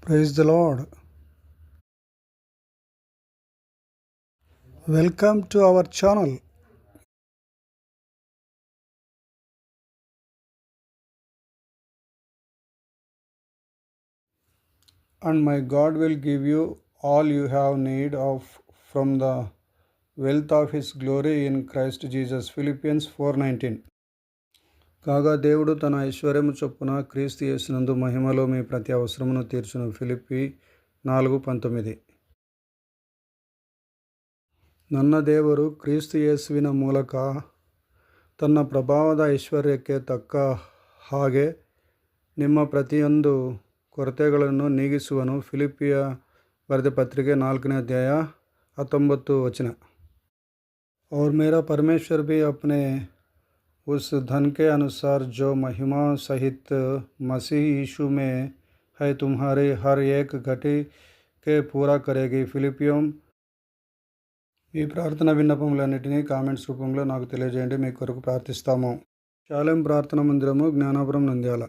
Praise the Lord. Welcome to our channel. And my God will give you all you have need of from the wealth of his glory in Christ Jesus. Philippians 4:19. కాగా దేవుడు తన ఐశ్వర్యము చొప్పున క్రీస్తు యేసునందు మహిమలో మీ ప్రతి అవసరమును తీర్చును. ఫిలిప్పి 4:19. ನನ್ನ ದೇವರು ಕ್ರಿಸ್ತ ಯೇಸುವಿನ ಮೂಲಕ ತನ್ನ ಪ್ರಭಾವದ ಐಶ್ವರ್ಯಕ್ಕೆ ತಕ್ಕ ಹಾಗೆ ನಿಮ್ಮ ಪ್ರತಿಯೊಂದು ಕೊರತೆಗಳನ್ನು ನೀಗಿಸುವನು. ಫಿಲಿಪ್ಪಿಯ ಬರೆದ ಪತ್ರಿಕೆ 4ನೇ ಅಧ್ಯಾಯ 19 ವಚನ. और मेरा परमेश्वर भी अपने उस धन के अनुसार जो महिमा सहित मसीह यीशु में है तुम्हारे हर एक घटी के पूरा करेगी. ఫిలిప్పియం. ఈ ప్రార్థన విన్నపములన్నిటినీ కామెంట్స్ రూపంలో నాకు తెలియజేయండి. మీ కొరకు ప్రార్థిస్తాము. శాలేం ప్రార్థన మందిరము, జ్ఞానాపురం, నంద్యాల.